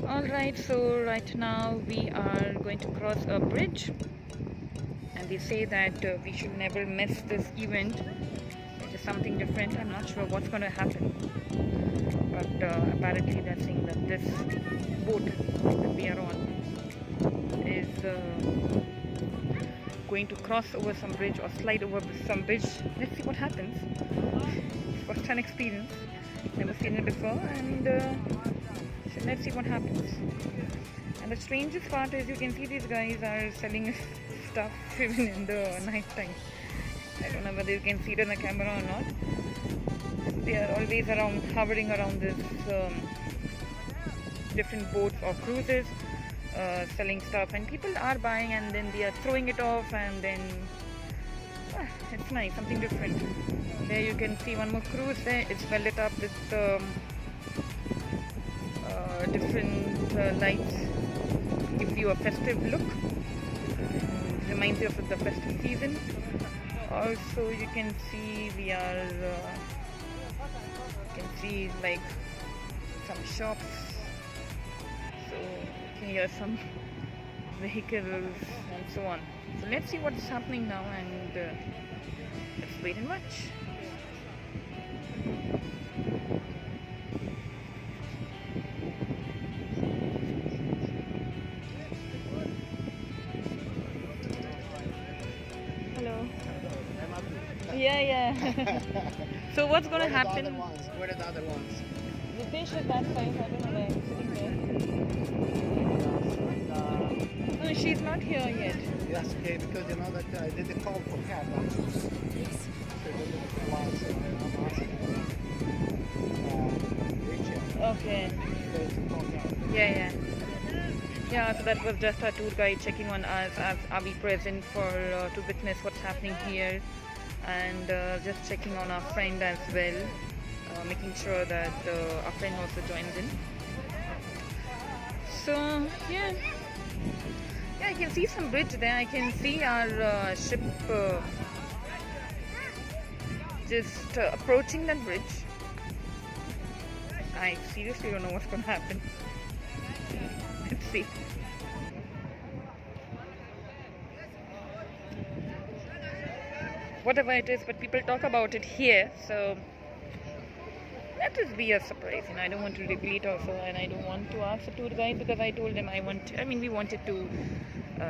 Alright, so right now we are going to cross a bridge, and they say that we should never miss this event. It is something different. I'm not sure what's going to happen, but apparently they're saying that this boat that we are on is going to cross over some bridge or slide over some bridge. Let's see what happens. First time experience, never seen it before, and so let's see what happens. And the strangest part is you can see these guys are selling stuff even in the night time. I don't know whether you can see it on the camera or not. They are always around, hovering around this different boats or cruises, selling stuff, and people are buying and then they are throwing it off, and then it's nice, something different. There you can see one more cruise there. It's well lit up with different lights. Gives you a festive look. Reminds you of the festive season. Also, you can see we are. You can see like some shops. So you can hear some vehicles and so on. So let's see what's happening now, and let's wait and watch. Hello. Yeah, yeah. So what's going to happen? Where are the other ones? The fish is that size. I don't know where it's sitting there. No, she's not here yet. Yes, okay, because you know that I did the call for cat. Okay. Yeah, yeah. Yeah, so that was just a tour guide checking on us, as are we present for to witness what's happening here, and just checking on our friend as well, making sure that our friend also joins in. So yeah, I can see some bridge there. I can see our ship just approaching that bridge. I seriously don't know what's going to happen. Let's see. Whatever it is, but people talk about it here, so let this be a surprise. And I don't want to reveal it also, and I don't want to ask the tour guide, because I told them we wanted to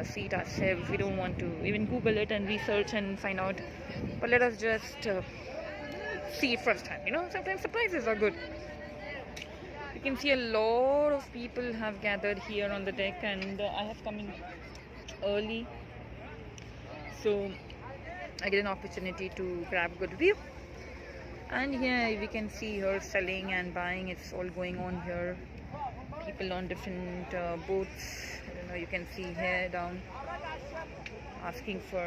see it ourselves. We don't want to even Google it and research and find out, but let us just see it first time. Sometimes surprises are good. You can see a lot of people have gathered here on the deck, and I have come in early, so I get an opportunity to grab a good view. And here we can see her selling and buying. It's all going on here. People on different boats. I don't know, you can see here down, asking for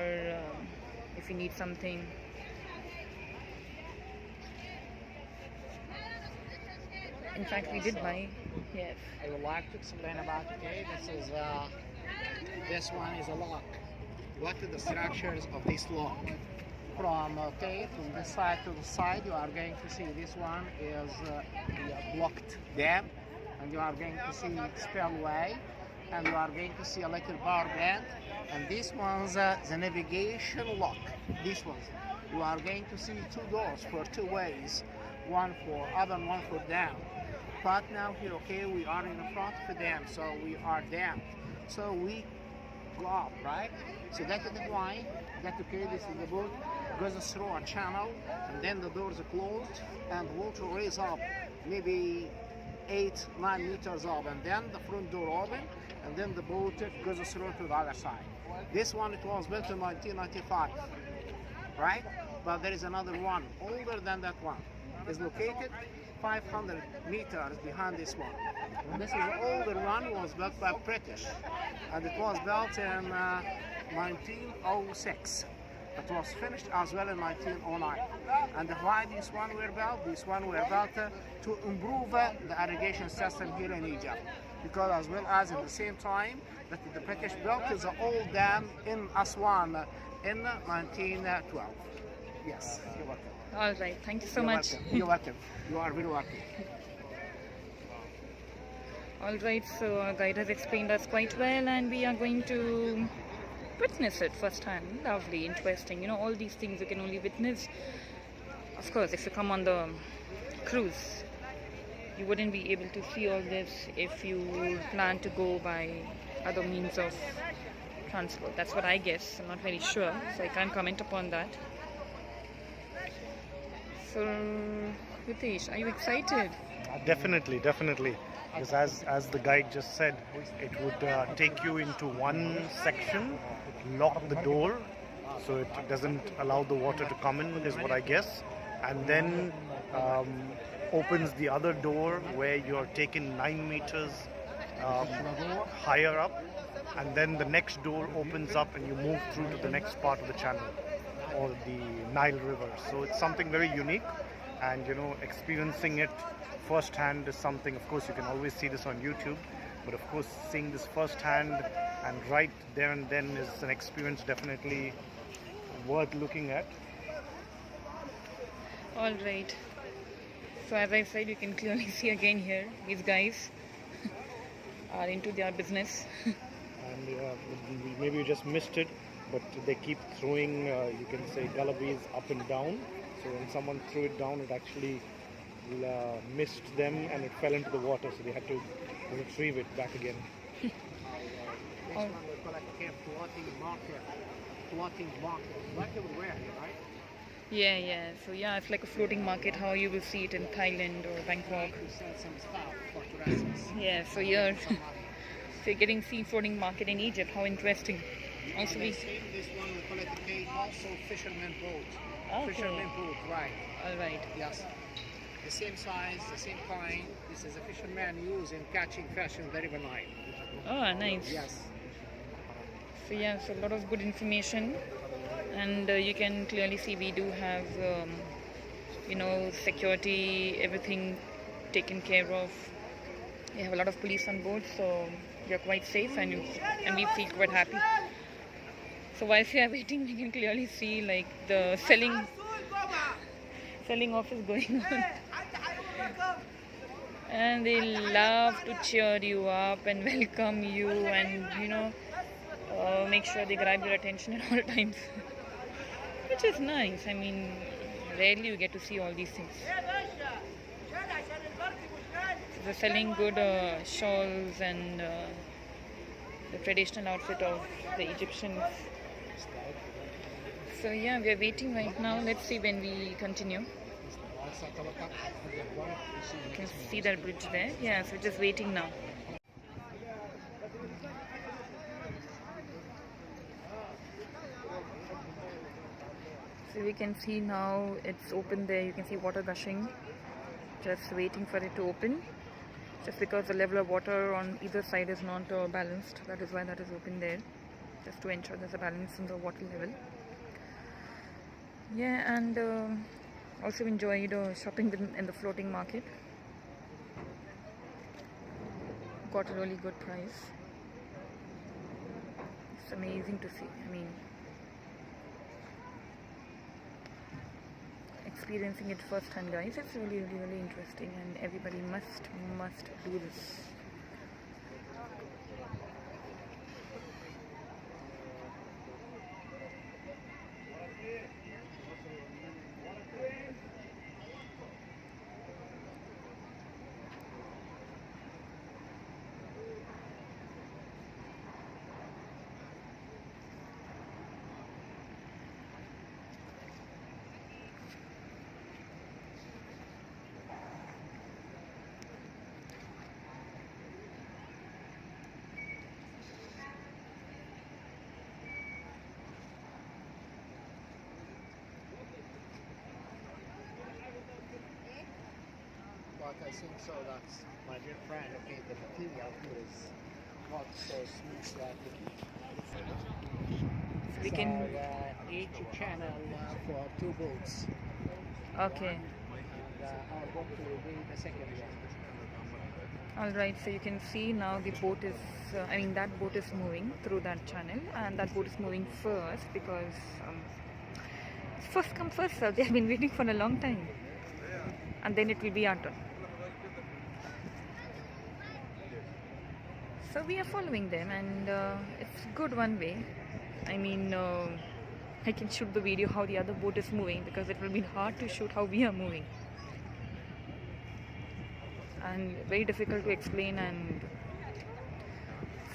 if you need something. In fact, we did buy. Yes. I would like to explain about, this one is a lock. What are the structures of this lock? From this side to the side, you are going to see this one is a blocked dam, and you are going to see spillway, and you are going to see a little bar band, and this one's the navigation lock. This one, you are going to see two doors for two ways, one for up and one for down. But now here, we are in the front of the dam, so we are dammed, so we go up, right? So that is why this is the boat goes through a channel, and then the doors are closed, and water raise up maybe 8-9 meters up, and then the front door open, and then the boat goes through to the other side. This one, it was built in 1995, right? But there is another one older than that one. It's located 500 meters behind this one. And this is the older one, was built by British, and it was built in 1906. It was finished as well in 1909. And why this one were built? This one were built to improve the irrigation system here in Egypt. Because as well as in the same time that the British built the old dam in Aswan in 1912. Yes, you're welcome. All right, thank you so much. Welcome. You're welcome. You are very welcome. Alright, so our guide has explained us quite well, and we are going to witness it firsthand. Lovely, interesting. You know, all these things you can only witness, of course, if you come on the cruise. You wouldn't be able to see all this if you plan to go by other means of transport. That's what I guess. I'm not very sure, so I can't comment upon that. So, Ritesh, are you excited? Definitely, definitely. Because as the guide just said, it would take you into one section, lock the door, so it doesn't allow the water to come in, is what I guess, and then opens the other door where you're taken 9 meters higher up, and then the next door opens up and you move through to the next part of the channel, or the Nile River. So it's something very unique, and you know, experiencing it firsthand is something. Of course, you can always see this on YouTube, but of course, seeing this firsthand and right there and then is an experience definitely worth looking at. All right. So as I said, you can clearly see again here, these guys are into their business. And maybe you just missed it, but they keep throwing, you can say, galabees up and down. So when someone threw it down, it actually missed them and it fell into the water, so they had to retrieve it back again. This one we call it a floating market, like everywhere, right? Yeah. So yeah, it's like a floating market, how you will see it in Thailand or Bangkok. To sell some stuff for tourists. Yeah, so you're getting sea floating market in Egypt. How interesting. Also, This one we call it a cave, also fisherman boat. Okay. Fisherman boat, right? All right. Yes. The same size, the same kind. This is a fisherman use in catching fish in the River Nile. Oh, nice. Yes. So yeah, so a lot of good information, and you can clearly see we do have, you know, security, everything taken care of. We have a lot of police on board, so you're quite safe, and we feel quite happy. So whilst we are waiting, we can clearly see like the selling off is going on. And they love to cheer you up and welcome you, and you know, make sure they grab your attention at all times, which is nice. I mean, rarely you get to see all these things. So they're selling good shawls and the traditional outfit of the Egyptians. So yeah, we are waiting right now. Let's see when we continue. You can see that bridge there. Yeah, so just waiting now. So we can see now it's open there. You can see water gushing. Just waiting for it to open. Just because the level of water on either side is not balanced. That is why that is open there. Just to ensure there's a balance in the water level. Yeah, and also enjoyed shopping in the floating market. Got a really good price. It's amazing to see. I mean, experiencing it firsthand, guys. It's really interesting, and everybody must do this. But I think so that's my dear friend, okay, the material is not so smooth like So we can. each channel for 2 boats. Okay. And our boat will be the second one. Alright, so you can see now the boat is, that boat is moving through that channel, and that boat is moving first because it's first come first serve. They have been waiting for a long time, and then it will be our turn. So we are following them, and it's good one way. I mean, I can shoot the video how the other boat is moving, because it will be hard to shoot how we are moving, and very difficult to explain. And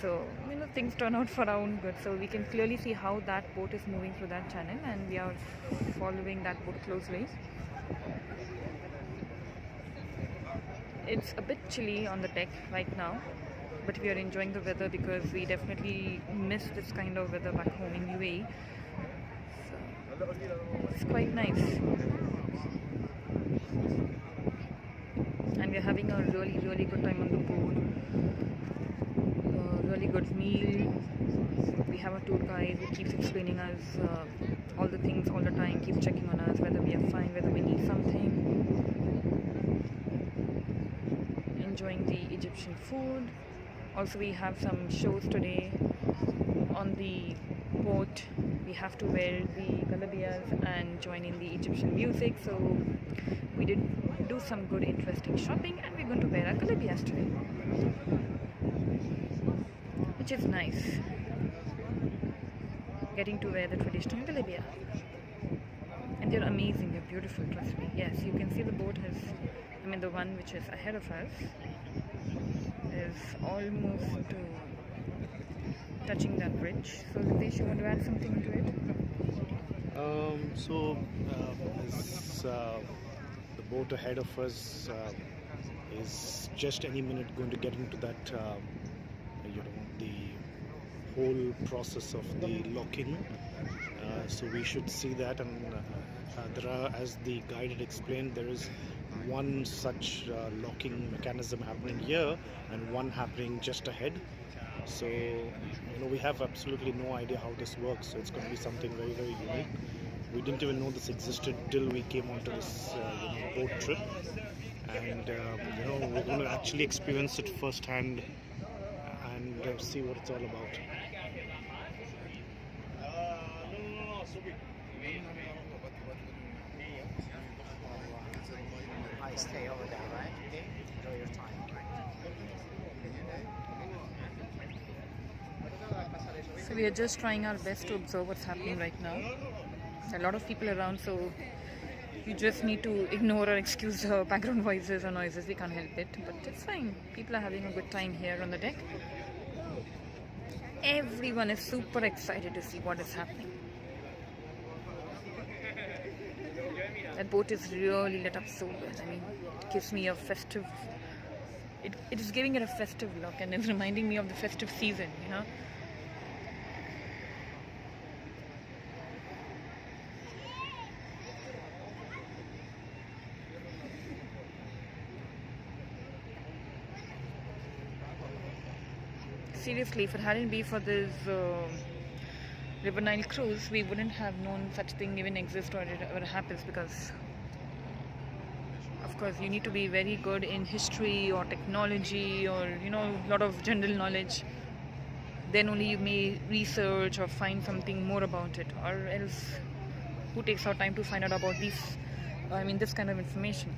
so, you know, things turn out for our own good. So we can clearly see how that boat is moving through that channel, and we are following that boat closely. It's a bit chilly on the deck right now, but we are enjoying the weather because we definitely miss this kind of weather back home in UAE. So it's quite nice, and we're having a really good time on the boat. Really good meal. We have a tour guide who keeps explaining us all the things all the time, keeps checking on us whether we are fine, whether we need something. Enjoying the Egyptian food. Also, we have some shows today on the boat. We have to wear the galabiyas and join in the Egyptian music. So we did do some good interesting shopping, and we're going to wear our galabiyas today, which is nice. Getting to wear the traditional galabiya. And they're amazing, they're beautiful, trust me. Yes, you can see the boat has, I mean the one which is ahead of us is almost touching that bridge. So Ritesh, you want to add something to it? As the boat ahead of us is just any minute going to get into that, the whole process of the lock-in. So we should see that, and there are, as the guide had explained, there is one such locking mechanism happening here and one happening just ahead. So we have absolutely no idea how this works, so it's going to be something very unique. We didn't even know this existed till we came onto this boat trip, and we're going to actually experience it firsthand and see what it's all about. I stay over there, right? Okay, enjoy your time. So we are just trying our best to observe what's happening right now. There are a lot of people around, so you just need to ignore or excuse the background voices or noises. We can't help it, but it's fine. People are having a good time here on the deck. Everyone is super excited to see what is happening. That boat is really lit up so well. I mean, it gives me a festive, it is giving it a festive look, and it's reminding me of the festive season, you know. Seriously, if it hadn't been for this River Nile cruise, we wouldn't have known such thing even exists or it ever happens, because of course you need to be very good in history or technology or a lot of general knowledge. Then only you may research or find something more about it, or else who takes our time to find out about this kind of information.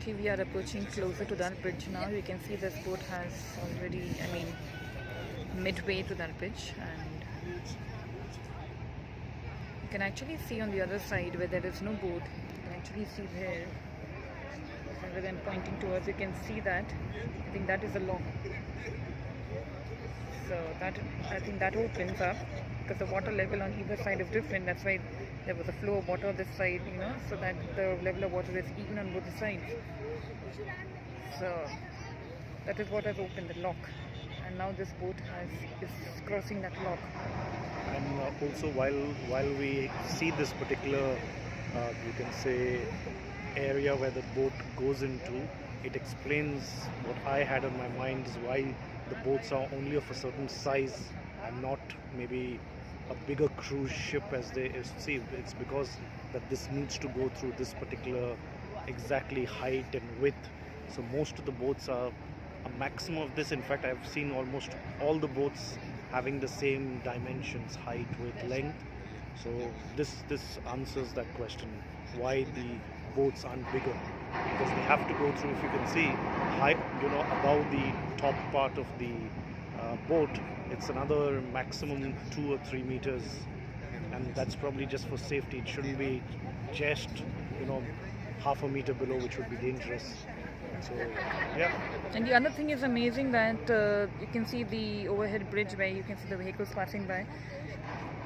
Okay, we are approaching closer to that bridge now. You can see this boat has already, midway to that bridge, and you can actually see on the other side where there is no boat. You can actually see there, rather than pointing towards, you can see that. I think that is a lock. So I think that opens up, because the water level on either side is different. That's why there was a flow of water this side, so that the level of water is even on both the sides. So that is what has opened the lock, and now this boat is crossing that lock. And also, while we see this particular, you can say, area where the boat goes into, it explains what I had on my mind is why the boats are only of a certain size and not maybe a bigger cruise ship as they see. It's because that this needs to go through this particular exactly height and width. So most of the boats are a maximum of this. In fact, I've seen almost all the boats having the same dimensions, height, width, length. So this answers that question, why the boats aren't bigger, because they have to go through, if you can see, high, above the top part of the boat, it's another maximum 2 or 3 meters, and that's probably just for safety. It shouldn't be just half a meter below, which would be dangerous. So yeah. And the other thing is amazing that you can see the overhead bridge where you can see the vehicles passing by.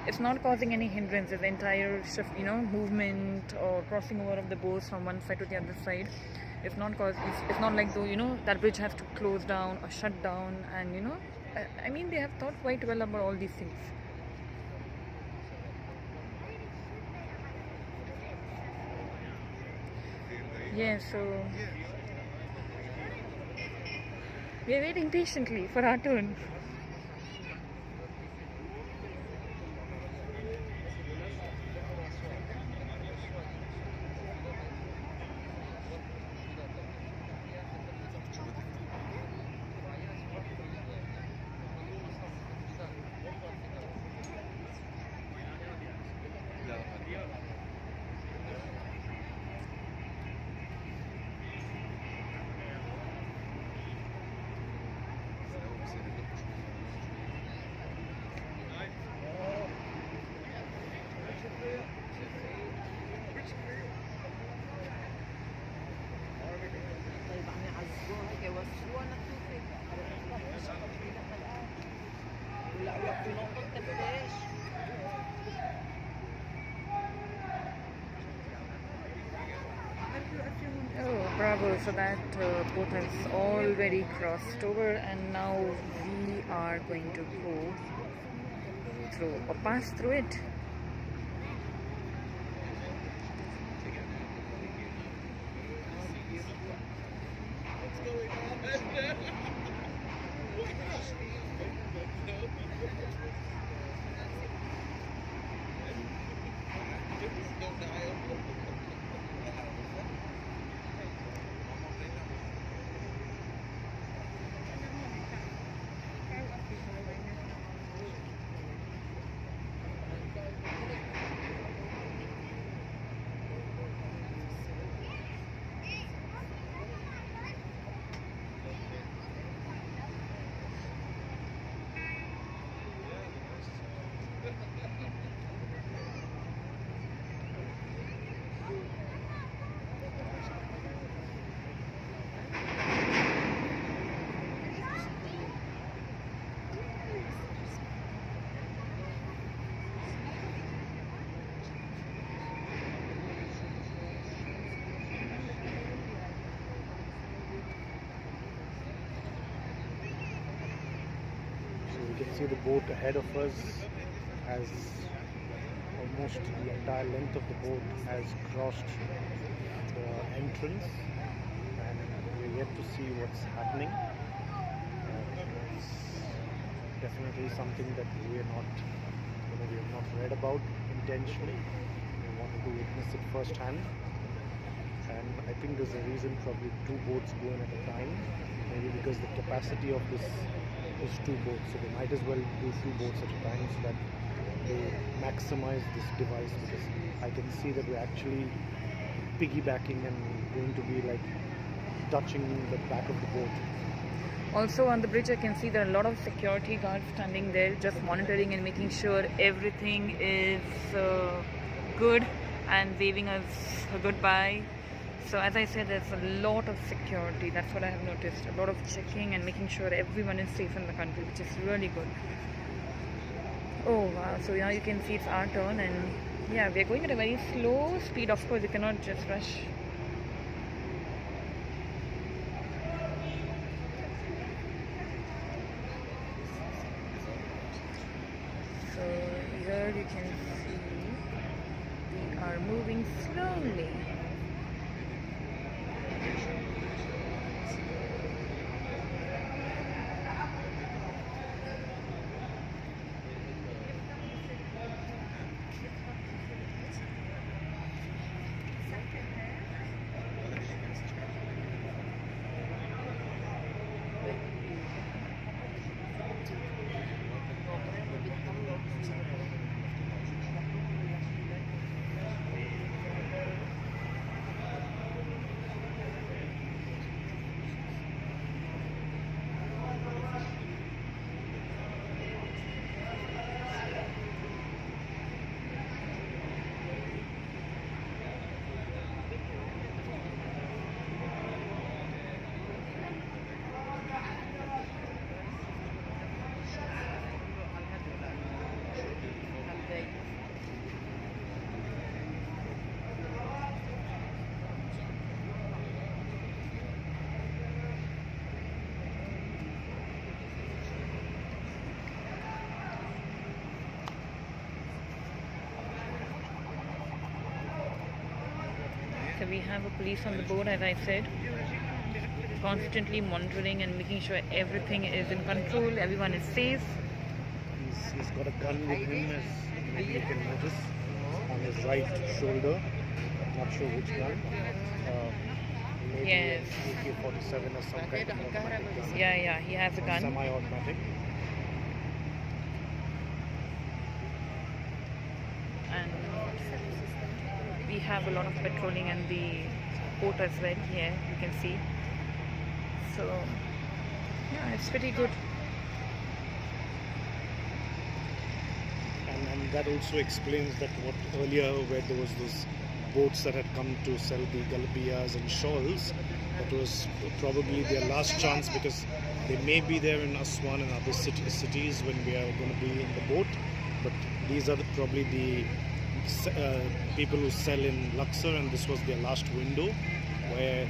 It's not causing any hindrances. The entire shift, movement or crossing over of the boats from one side to the other side. It's not like though that bridge has to close down or shut down, and I mean, they have thought quite well about all these things. Yeah, so we are waiting patiently for our turn. Oh, bravo. So that boat has already crossed over, and now we are going to go through or pass through it. You can see the boat ahead of us has almost the entire length of the boat has crossed the entrance, and we're yet to see what's happening. It's definitely something that we have not read about intentionally. We wanted to witness it firsthand, and I think there's a reason probably 2 boats going at a time, maybe because the capacity of this is 2 boats, so they might as well do 2 boats at a time so that they maximize this device, because I can see that we're actually piggybacking and going to be like touching the back of the boat. Also on the bridge I can see there are a lot of security guards standing there just monitoring and making sure everything is good and waving us a goodbye. So as I said, there's a lot of security. That's what I have noticed. A lot of checking and making sure everyone is safe in the country, which is really good. Oh wow, so now you can see it's our turn, and Yeah, we're going at a very slow speed. Of course, you cannot just rush. So here you can see we are moving slowly. So we have a police on the board, as I said, constantly monitoring and making sure everything is in control, everyone is safe. He's got a gun with him, as maybe you can notice, on his right shoulder. Not sure which gun. Maybe Yes. AK-47 or some kind of automatic gun. Yeah, he has a gun. Semi-automatic. And we have a lot of patrolling in the port as well. Here you can see. So yeah, it's pretty good. And that also explains that what earlier, where there was those boats that had come to sell the galabiyas and shawls, that was probably their last chance, because they may be there in Aswan and other cities when we are going to be in the boat, but these are probably the people who sell in Luxor, and this was their last window where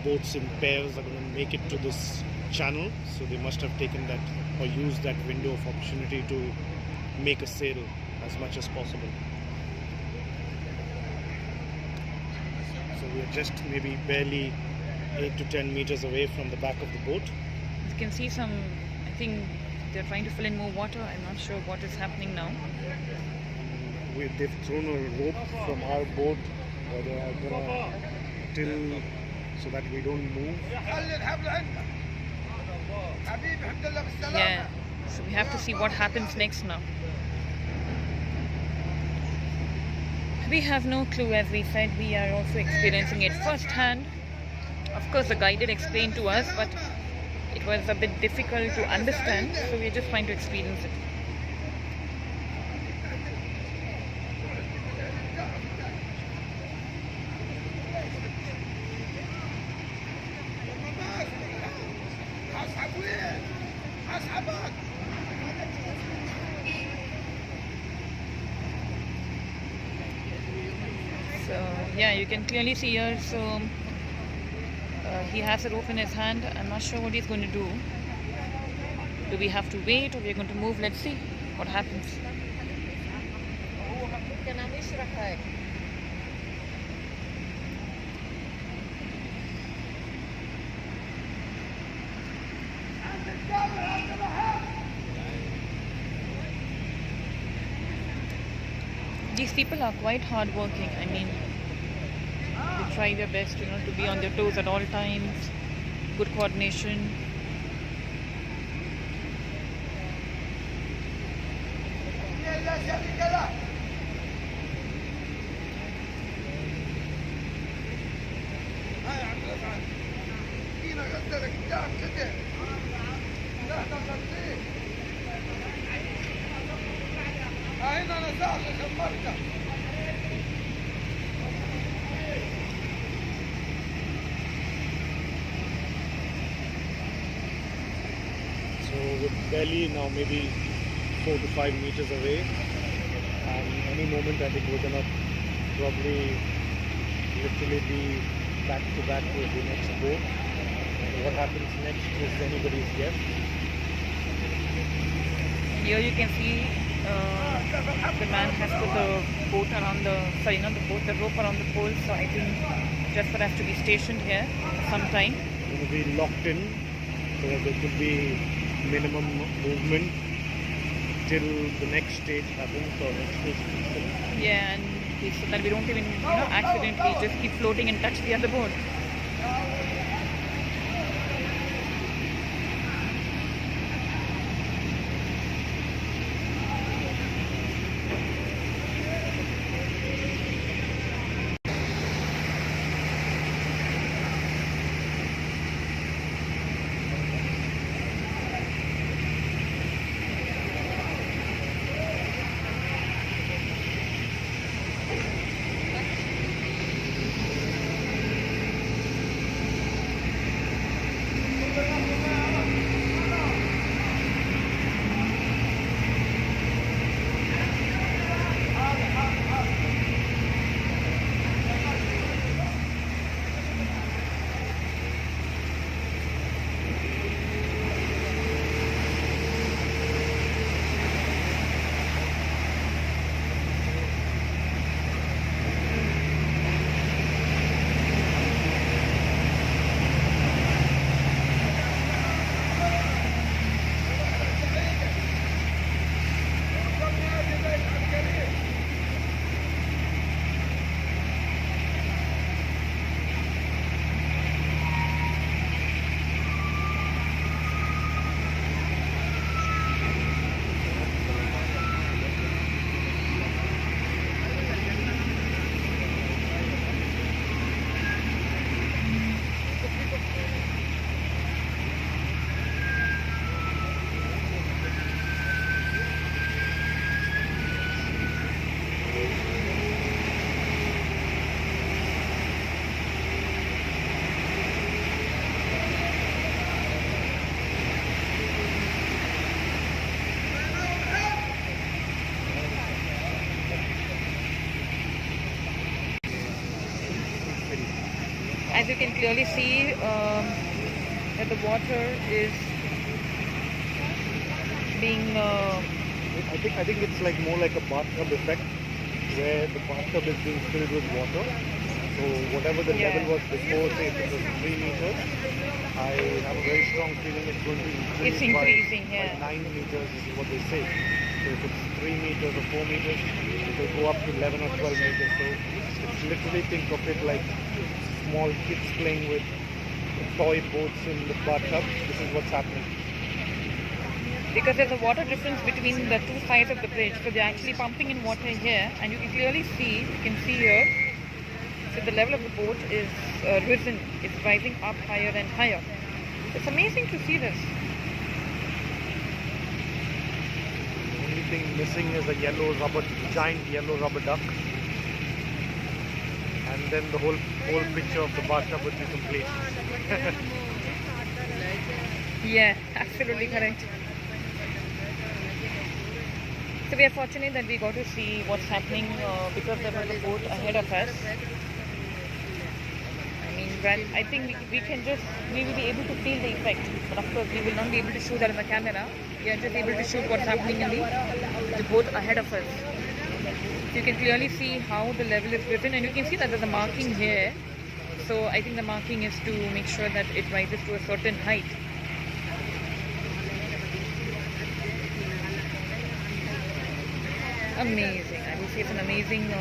boats in pairs are going to make it to this channel, so they must have taken that or used that window of opportunity to make a sale as much as possible. So we are just maybe barely 8 to 10 meters away from the back of the boat. You can see some, I think they're trying to fill in more water. I'm not sure what is happening now. They've thrown a rope from our boat, where they are gonna till so that we don't move. Yeah, so we have to see what happens next now. We have no clue, as we said. We are also experiencing it firsthand. Of course, the guide did explain to us, but it was a bit difficult to understand, so we're just trying to experience it. So yeah, you can clearly see here. So he has a rope in his hand. I'm not sure what he's going to do. Do we have to wait, or we're going to move? Let's see what happens. These people are quite hardworking. I mean, they try their best, to be on their toes at all times. Good coordination. So we're barely now maybe 4 to 5 meters away and any moment I think we're gonna probably literally be back to back with the next boat. And what happens next is anybody's guess. Here you can see the man has put the boat around the, sorry, not the boat, the rope around the pole. So I think just for us to be stationed here for some time. We're going to be locked in so that there could be minimum movement till the next stage happens or next stage happens. Yeah, and so that we don't even, accidentally just keep floating and touch the other boat. As you can clearly see that the water is being I think it's like more like a bathtub effect where the bathtub is being filled with water. So whatever the level was before, say if it was 3 meters, I have a very strong feeling it's going to increase increasing, by 9 meters is what they say. So if it's 3 meters or 4 meters, it will go up to 11 or 12 meters. So it's literally, think of it like small kids playing with toy boats in the bathtub. This is what's happening. because there's a water difference between the two sides of the bridge. So they're actually pumping in water here, and you can clearly see, you can see here, so the level of the boat is risen, it's rising up higher and higher. It's amazing to see this. The only thing missing is a giant yellow rubber duck. And then the whole picture of the bathtub would be complete. Yeah, absolutely correct. So we are fortunate that we got to see what's happening because there was a boat ahead of us. I mean, well, I think we will be able to feel the effect. But of course, we will not be able to show that on the camera. We are just able to shoot what's happening in the boat ahead of us. So you can clearly see how the level is risen, and you can see that there's a marking here. So I think the marking is to make sure that it rises to a certain height. Amazing. I will say it's an amazing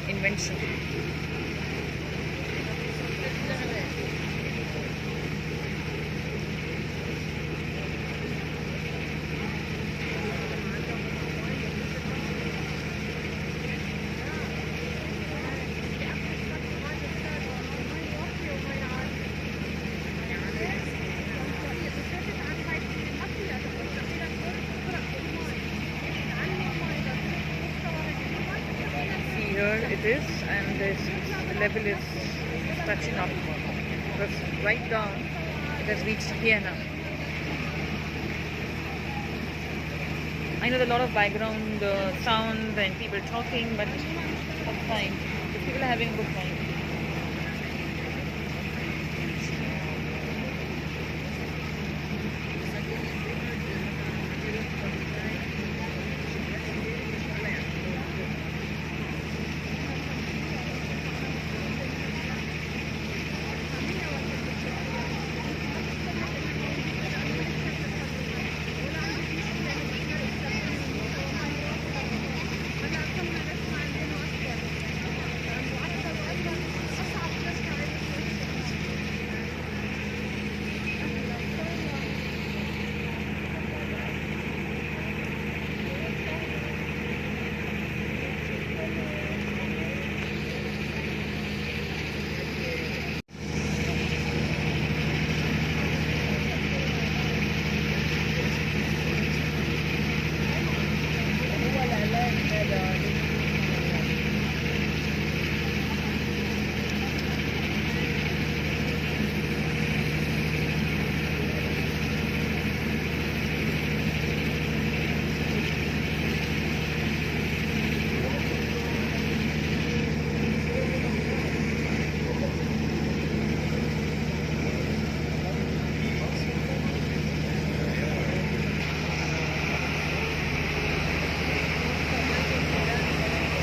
invention. Here it is, and this level is touching up. Because right down, it has reached here now. I know there's a lot of background sounds and people talking, but that's fine. People are having a good time.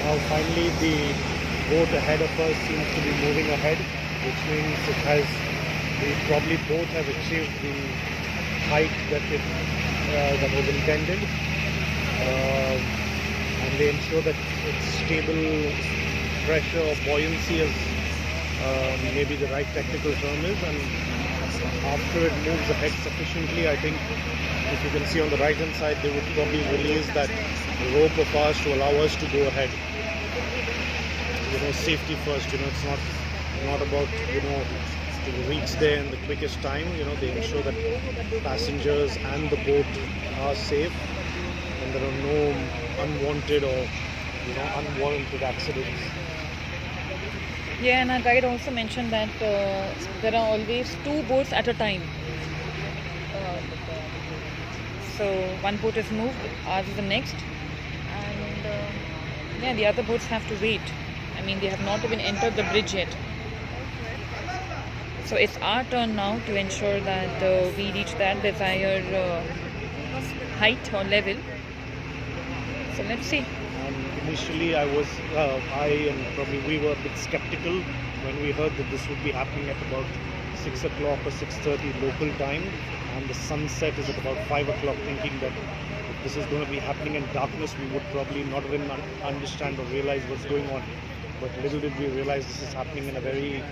Now finally the boat ahead of us seems to be moving ahead, which means we probably both have achieved the height that was intended, and they ensure that it's stable pressure or buoyancy, as maybe the right technical term is, and after it moves ahead sufficiently, I think if you can see on the right hand side, they would probably release that rope of ours to allow us to go ahead. Safety first. It's not about to reach there in the quickest time. They ensure that passengers and the boat are safe, and there are no unwanted or unwarranted accidents. Yeah, and our guide also mentioned that there are always 2 boats at a time. So one boat is moved, ours is the next, and the other boats have to wait. I mean, they have not even entered the bridge yet. So it's our turn now to ensure that we reach that desired height or level. So let's see. Initially, I and probably we were a bit skeptical when we heard that this would be happening at about 6 o'clock or 6:30 local time, and the sunset is at about 5 o'clock, thinking that if this is going to be happening in darkness, we would probably not even understand or realize what's going on. But little did we realize this is happening in a very,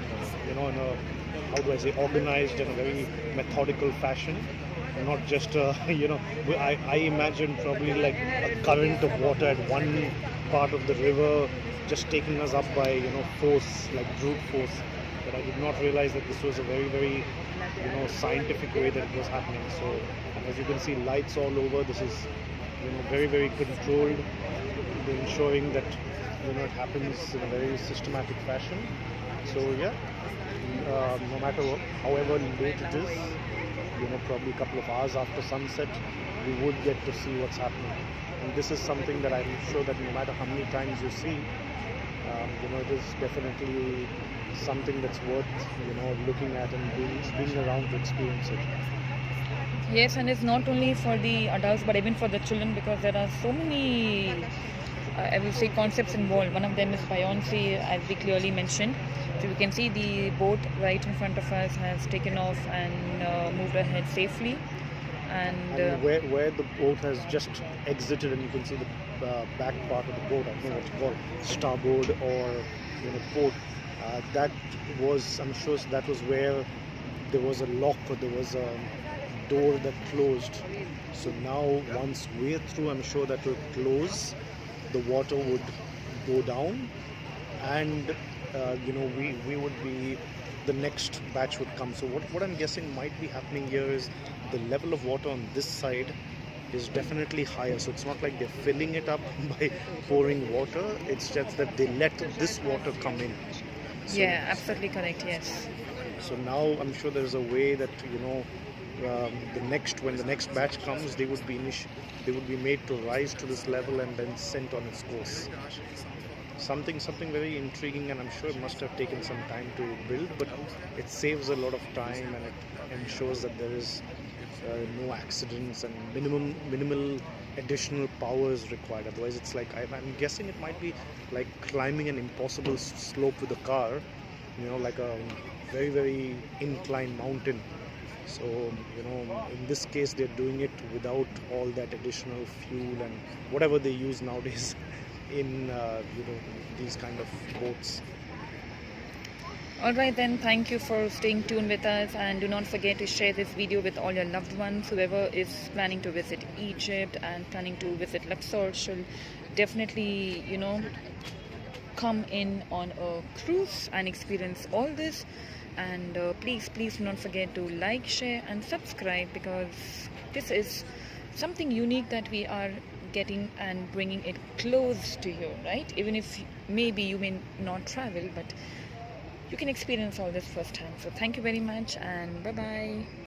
organized and a very methodical fashion. Not just, I imagine probably like a current of water at one part of the river just taking us up by, force, like brute force. But I did not realize that this was a very, very, scientific way that it was happening. So, as you can see, lights all over. This is, very, very controlled. They're ensuring that, it happens in a very systematic fashion. So, yeah, no matter however late it is, probably a couple of hours after sunset, we would get to see what's happening. And this is something that I'm sure that no matter how many times you see, it is definitely something that's worth, looking at and being around to experience it. Yes, and it's not only for the adults but even for the children, because there are so many, I will say, concepts involved. One of them is buoyancy, as we clearly mentioned. So you can see the boat right in front of us has taken off and moved ahead safely. And where the boat has just exited, and you can see the back part of the boat, I don't know what you call it, starboard or port. That was, I'm sure, that was where there was a lock or there was a door that closed. So now once we're through, I'm sure that will close. The water would go down, and we would be, the next batch would come. So what I'm guessing might be happening here is the level of water on this side is definitely higher. So it's not like they're filling it up by pouring water. It's just that they let this water come in. So, yeah, absolutely correct. Yes. So now I'm sure there's a way that when the next batch comes, they would be made to rise to this level and then sent on its course. Something very intriguing, and I'm sure it must have taken some time to build, but it saves a lot of time and it ensures that there is no accidents and minimal additional power is required. Otherwise, it's like I'm guessing it might be like climbing an impossible slope with a car, like a very inclined mountain. So in this case, they're doing it without all that additional fuel and whatever they use nowadays in these kind of boats. Alright then, thank you for staying tuned with us, and do not forget to share this video with all your loved ones. Whoever is planning to visit Egypt and planning to visit Luxor should definitely come in on a cruise and experience all this. And please do not forget to like, share and subscribe, because this is something unique that we are getting and bringing it close to you, right? Even if maybe you may not travel, but you can experience all this firsthand. So thank you very much, and bye bye.